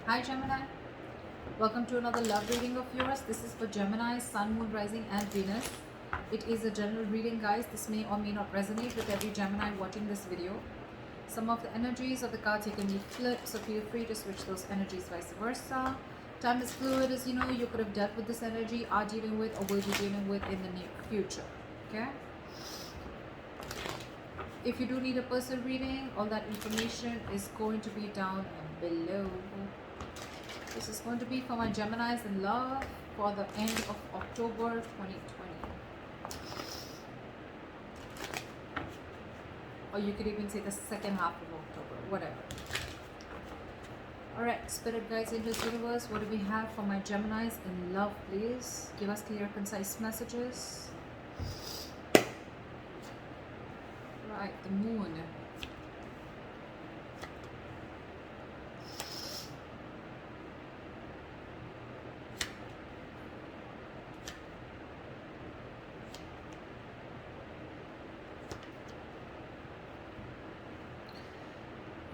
Hi Gemini, welcome to another love reading of yours. This is for Gemini, Sun, Moon, Rising and Venus. It is a general reading, guys. This may or may not resonate with every Gemini watching this video. Some of the energies of the cards you can be flipped, so feel free to switch those energies vice versa. Time is fluid, as you know. You could have dealt with this energy, are dealing with, or will be dealing with in the near future. Okay? If you do need a personal reading, all that information is going to be down below. This is going to be for my Geminis in love for the end of October 2020. Or you could even say the second half of October, whatever. Alright, Spirit Guides, Angels, Universe, what do we have for my Geminis in love, please? Give us clear, concise messages. Right, the Moon.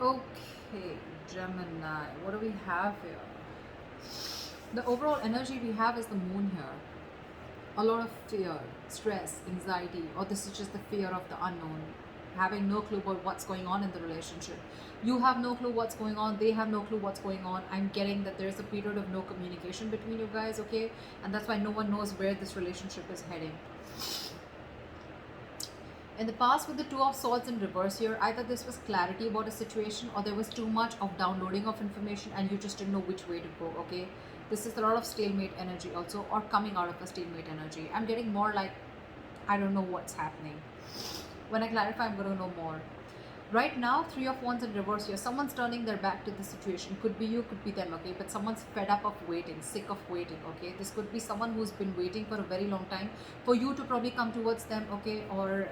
Okay, Gemini, what do we have here? The overall energy we have is the Moon here. A lot of fear, stress, anxiety, or this is just the fear of the unknown. Having no clue about what's going on in the relationship. You have no clue what's going on, they have no clue what's going on. I'm getting that there's a period of no communication between you guys, okay? And that's why no one knows where this relationship is heading. In the past, with the Two of Swords in reverse here, either this was clarity about a situation or there was too much of downloading of information and you just didn't know which way to go, okay? This is a lot of stalemate energy also, or coming out of a stalemate energy. I'm getting more like, I don't know what's happening. When I clarify, I'm going to know more. Right now, Three of Wands in reverse here. Someone's turning their back to the situation. Could be you, could be them, okay? But someone's fed up of waiting, sick of waiting, okay? This could be someone who's been waiting for a very long time for you to probably come towards them, okay? Or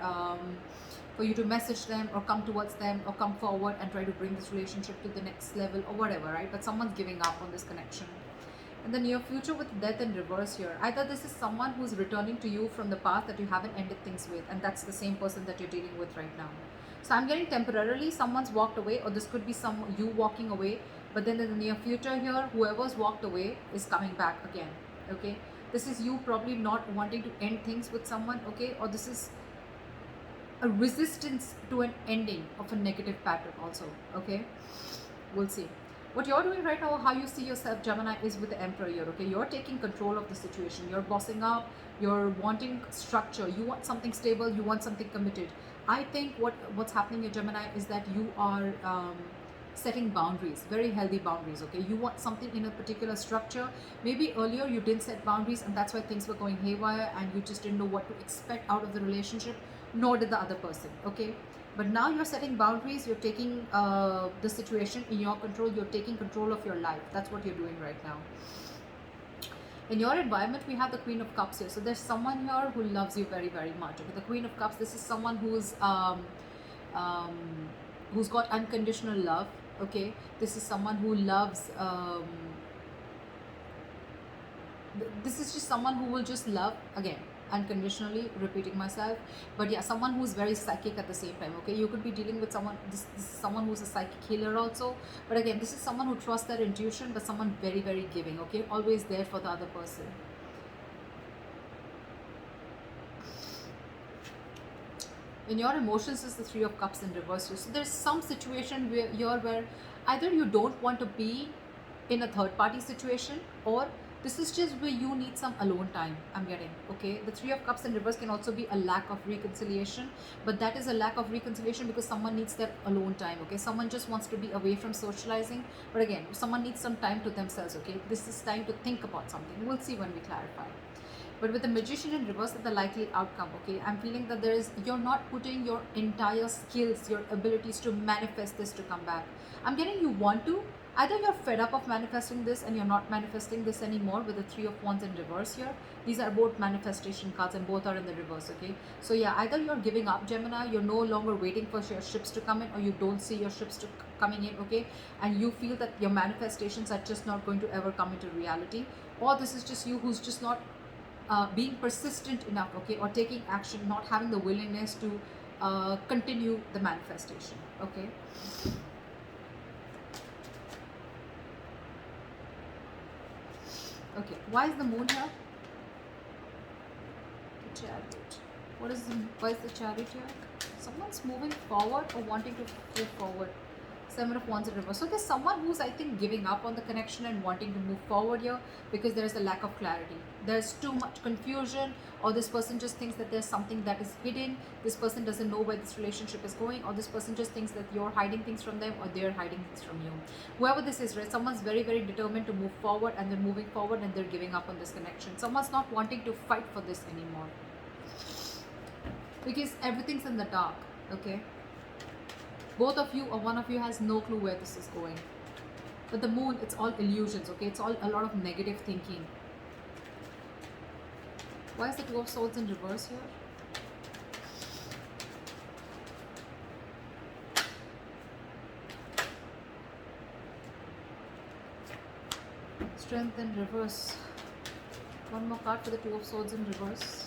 for you to message them or come towards them or come forward and try to bring this relationship to the next level or whatever, right? But someone's giving up on this connection. In the near future, with Death in reverse here, either this is someone who's returning to you from the past that you haven't ended things with, and that's the same person that you're dealing with right now. So I'm getting temporarily someone's walked away, or this could be you walking away, but then in the near future here, whoever's walked away is coming back again, okay? This is you probably not wanting to end things with someone, okay? Or this is a resistance to an ending of a negative pattern also, okay? We'll see. What you're doing right now, how you see yourself, Gemini, is with the Emperor here, okay? You're taking control of the situation. You're bossing up. You're wanting structure. You want something stable. You want something committed. I think what's happening here, Gemini, is that you are setting boundaries, very healthy boundaries, okay? You want something in a particular structure. Maybe earlier you didn't set boundaries and that's why things were going haywire and you just didn't know what to expect out of the relationship, nor did the other person, okay? But now you're setting boundaries, you're taking the situation in your control, you're taking control of your life. That's what you're doing right now. In your environment, we have the Queen of Cups here. So there's someone here who loves you very, very much. Okay? The Queen of Cups, this is someone who's got unconditional love. Okay, this is someone who loves. This is just someone who will just love again unconditionally, repeating myself, but yeah, someone who's very psychic at the same time, okay? You could be dealing with someone, this is someone who's a psychic healer also, but again, this is someone who trusts their intuition, but someone very, very giving, okay? Always there for the other person. In your emotions is the Three of Cups in reverse. So there's some situation where either you don't want to be in a third party situation, or this is just where you need some alone time. I'm getting, okay? The Three of Cups in reverse can also be a lack of reconciliation, but that is a lack of reconciliation because someone needs their alone time, okay? Someone just wants to be away from socializing, but again, someone needs some time to themselves, okay? This is time to think about something. We'll see when we clarify. But with the Magician in reverse, the likely outcome, okay? I'm feeling that you're not putting your entire skills, your abilities to manifest this to come back. I'm getting you want to. Either you're fed up of manifesting this and you're not manifesting this anymore with the Three of Wands in reverse here. These are both manifestation cards and both are in the reverse, okay? So yeah, either you're giving up, Gemini, you're no longer waiting for your ships to come in, or you don't see your ships coming in, okay? And you feel that your manifestations are just not going to ever come into reality. Or this is just you who's just not being persistent enough, okay, or taking action, not having the willingness to continue the manifestation, okay? Okay, why is the moon here? The chariot. Why is the chariot here? Someone's moving forward or wanting to move forward. Seven of Wands in reverse. So there's someone who's, I think, giving up on the connection and wanting to move forward here because there's a lack of clarity. There's too much confusion, or this person just thinks that there's something that is hidden. This person doesn't know where this relationship is going, or this person just thinks that you're hiding things from them or they're hiding things from you. Whoever this is, right? Someone's very, very determined to move forward, and they're moving forward and they're giving up on this connection. Someone's not wanting to fight for this anymore because everything's in the dark, okay? Both of you or one of you has no clue where this is going. But the moon, it's all illusions, okay? It's all a lot of negative thinking. Why is the Two of Swords in reverse here? Strength in reverse. One more card for the Two of Swords in reverse.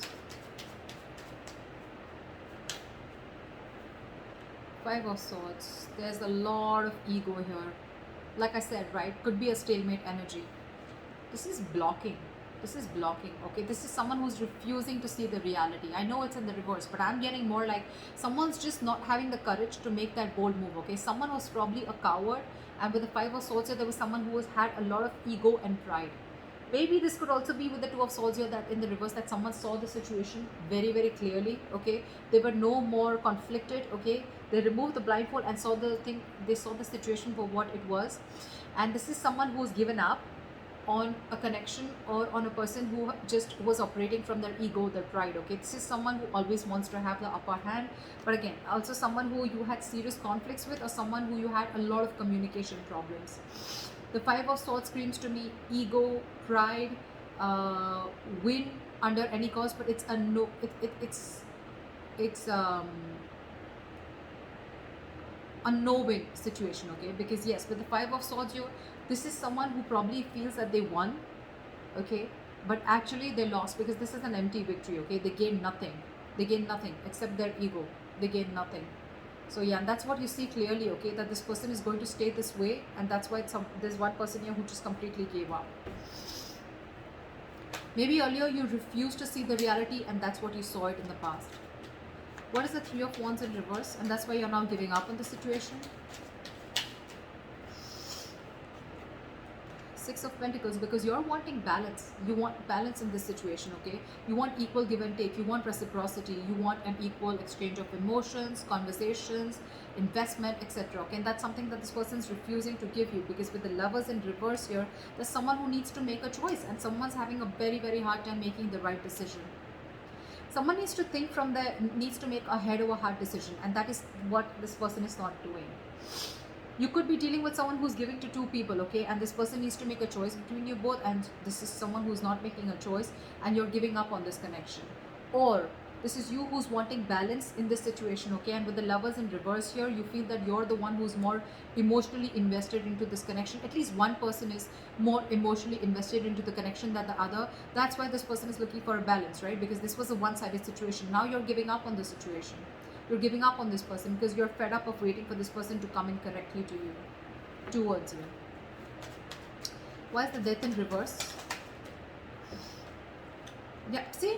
Five of Swords. There's a lot of ego here. Like I said, right? Could be a stalemate energy. This is blocking. This is blocking, okay? This is someone who's refusing to see the reality. I know it's in the reverse, but I'm getting more like someone's just not having the courage to make that bold move, okay? Someone was probably a coward, and with the Five of Swords here, there was someone who has had a lot of ego and pride. Maybe this could also be with the Two of Swords here, that in the reverse, that someone saw the situation very, very clearly, okay? They were no more conflicted, okay? They removed the blindfold and saw the thing, they saw the situation for what it was. And this is someone who's given up on a connection or on a person who just was operating from their ego, their pride, okay? This is someone who always wants to have the upper hand, but again, also someone who you had serious conflicts with, or someone who you had a lot of communication problems. The Five of Swords screams to me ego, pride, win under any cost, but it's a no. It's a no-win situation, okay? Because yes, with the Five of Swords, this is someone who probably feels that they won, okay? But actually they lost, because this is an empty victory, okay? They gained nothing. They gained nothing except their ego. They gained nothing. So yeah, and that's what you see clearly, okay? That this person is going to stay this way, and that's why there's one person here who just completely gave up. Maybe earlier you refused to see the reality, and that's what you saw it in the past. What is the Three of Wands in reverse? And that's why you're now giving up on the situation. Six of Pentacles, because you're wanting balance. You want balance in this situation, okay? You want equal give and take. You want reciprocity. You want an equal exchange of emotions, conversations, investment, etc. Okay, and that's something that this person's refusing to give you, because with the Lovers in reverse here, there's someone who needs to make a choice, and someone's having a very, very hard time making the right decision. Someone needs to think from the, needs to make a head over heart decision, and that is what this person is not doing. You could be dealing with someone who's giving to two people, okay? And this person needs to make a choice between you both, and this is someone who's not making a choice, and you're giving up on this connection. Or this is you who's wanting balance in this situation, okay? And with the Lovers in reverse here, you feel that you're the one who's more emotionally invested into this connection. At least one person is more emotionally invested into the connection than the other. That's why this person is looking for a balance, right? Because this was a one-sided situation. Now you're giving up on the situation. You're giving up on this person because you're fed up of waiting for this person to come in correctly to you, towards you. Why is the Death in reverse? Yeah, see?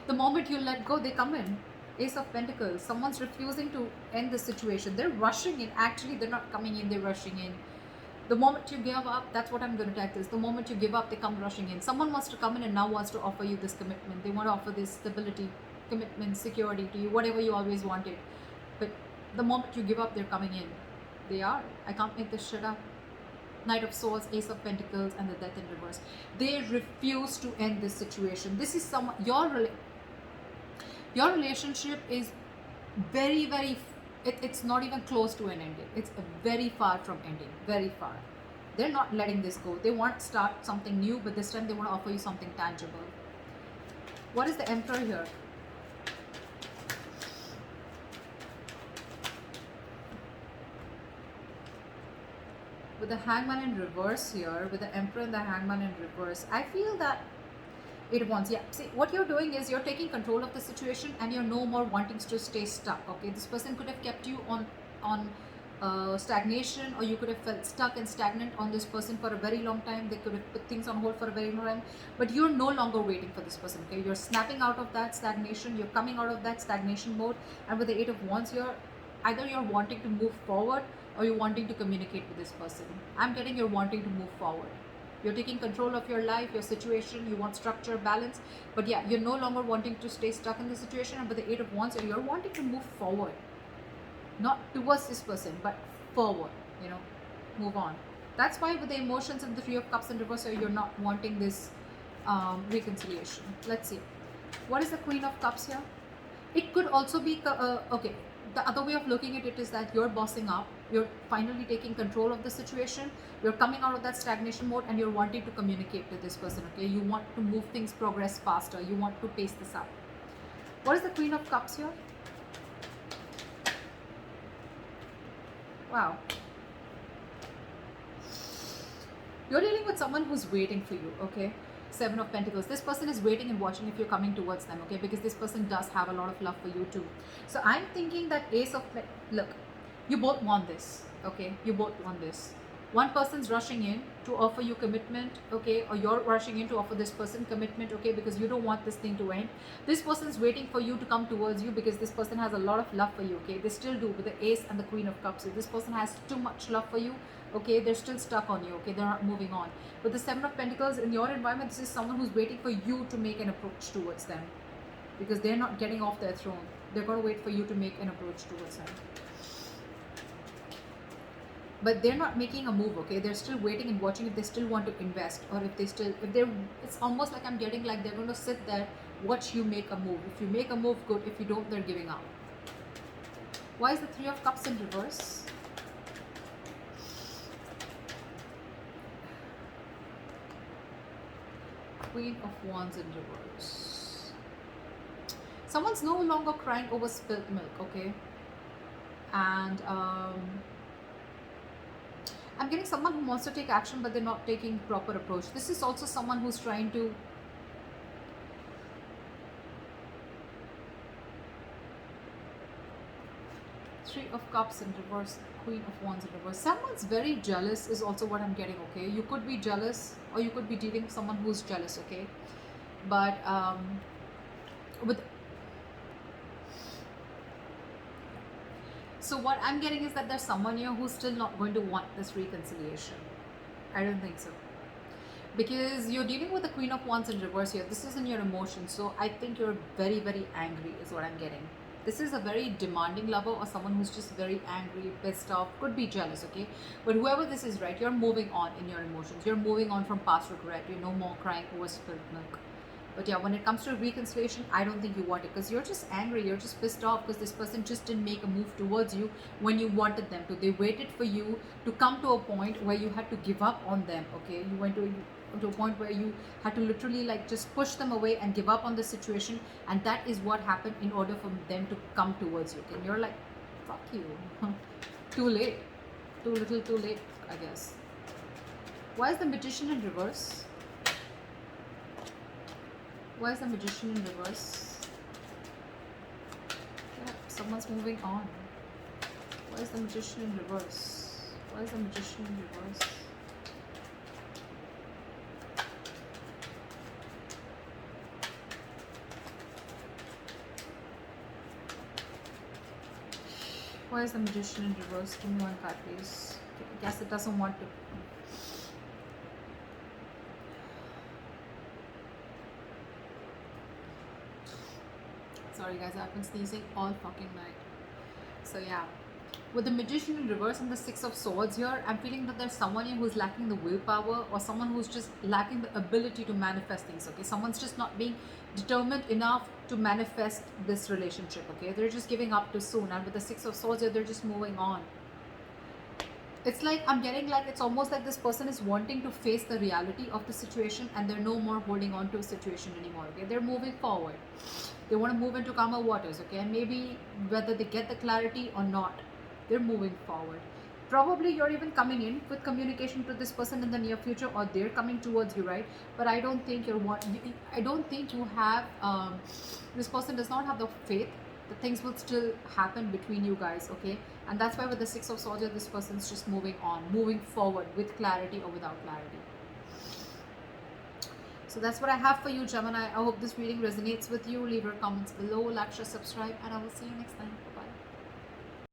The moment you let go, they come in. Ace of Pentacles. Someone's refusing to end the situation. They're rushing in. Actually, they're not coming in, they're rushing in. The moment you give up, that's what I'm going to tag this. The moment you give up, they come rushing in. Someone wants to come in and now wants to offer you this commitment. They want to offer this stability, commitment, security to you, whatever you always wanted. But the moment you give up, they're coming in. They are. I can't make this shit up. Knight of Swords, Ace of Pentacles, and the Death in reverse. They refuse to end this situation. This is someone, your relationship is very, very, it's not even close to an ending. It's very far from ending, very far. They're not letting this go. They want to start something new, but this time they want to offer you something tangible. What is the Emperor here? With the Hangman in reverse here, with the Emperor and the Hangman in reverse, I feel that it wants, yeah, see, what you're doing is you're taking control of the situation, and you're no more wanting to stay stuck, okay? This person could have kept you on stagnation, or you could have felt stuck and stagnant on this person for a very long time. They could have put things on hold for a very long time, but you're no longer waiting for this person. Okay, you're snapping out of that stagnation, you're coming out of that stagnation mode. And with the Eight of Wands, you're either you're wanting to move forward or you're wanting to communicate with this person. I'm getting you're wanting to move forward. You're taking control of your life, your situation. You want structure, balance. But yeah, you're no longer wanting to stay stuck in the situation. And with the Eight of Wands, you're wanting to move forward. Not towards this person, but forward, move on. That's why with the emotions and the Three of Cups in reverse, you're not wanting this reconciliation. Let's see. What is the Queen of Cups here? It could also be, okay, the other way of looking at it is that you're bossing up. You're finally taking control of the situation. You're coming out of that stagnation mode and you're wanting to communicate with this person, okay? You want to move things, progress faster. You want to pace this up. What is the Queen of Cups here? Wow. You're dealing with someone who's waiting for you, okay? Seven of Pentacles. This person is waiting and watching if you're coming towards them, okay? Because this person does have a lot of love for you too. So I'm thinking that Ace of... Look, you both want this, okay? You both want this. One person's rushing in to offer you commitment, okay? Or you're rushing in to offer this person commitment, okay? Because you don't want this thing to end. This person's waiting for you to come towards you because this person has a lot of love for you, okay? They still do with the Ace and the Queen of Cups. If this person has too much love for you, okay, they're still stuck on you, okay? They're not moving on. But the Seven of Pentacles, in your environment, this is someone who's waiting for you to make an approach towards them because they're not getting off their throne. They're going to wait for you to make an approach towards them. But they're not making a move, okay? They're still waiting and watching if they still want to invest, or it's almost like I'm getting like they're going to sit there, watch you make a move. If you make a move, good. If you don't, they're giving up. Why is the Three of Cups in reverse? Queen of Wands in reverse. Someone's no longer crying over spilt milk, okay? And I'm getting someone who wants to take action, but they're not taking proper approach. This is also someone who's trying to... Three of Cups in reverse, Queen of Wands in reverse. Someone's very jealous is also what I'm getting, okay? You could be jealous or you could be dealing with someone who's jealous, okay? But so what I'm getting is that there's someone here who's still not going to want this reconciliation. I don't think so. Because you're dealing with the Queen of Wands in reverse here. This is in your emotions. So I think you're very, very angry is what I'm getting. This is a very demanding lover or someone who's just very angry, pissed off, could be jealous, okay? But whoever this is, right, you're moving on in your emotions. You're moving on from past regret. You're no more crying over spilled milk. But yeah, when it comes to reconciliation, I don't think you want it because you're just angry. You're just pissed off because this person just didn't make a move towards you when you wanted them to. They waited for you to come to a point where you had to give up on them, okay? You went to a point where you had to literally like just push them away and give up on the situation, and that is what happened in order for them to come towards you, okay? And you're like, fuck you. Too late. Too little, too late, I guess. Why is the Magician in reverse? Why is the Magician in reverse? Yeah, someone's moving on. Why is the Magician in reverse? Why is the Magician in reverse? Why is the Magician in reverse? Give me one card, please. I guess it doesn't want to. Sorry guys, I've been sneezing all fucking night. So yeah, with the Magician in reverse and the Six of Swords here, I'm feeling that there's someone here who's lacking the willpower or someone who's just lacking the ability to manifest things, okay? Someone's just not being determined enough to manifest this relationship, okay? They're just giving up too soon. And with the Six of Swords here, they're just moving on. It's like I'm getting like it's almost like this person is wanting to face the reality of the situation and they're no more holding on to a situation anymore, okay? They're moving forward. They want to move into calmer waters, okay? And maybe whether they get the clarity or not, they're moving forward. Probably you're even coming in with communication to this person in the near future, or they're coming towards you, right? But I don't think I don't think you have, this person does not have the faith the things will still happen between you guys, okay? And that's why with the Six of Swords, this person's just moving on, moving forward with clarity or without clarity. So that's what I have for you, Gemini. I hope this reading resonates with you. Leave your comments below, like, share, subscribe, and I will see you next time. Bye-bye.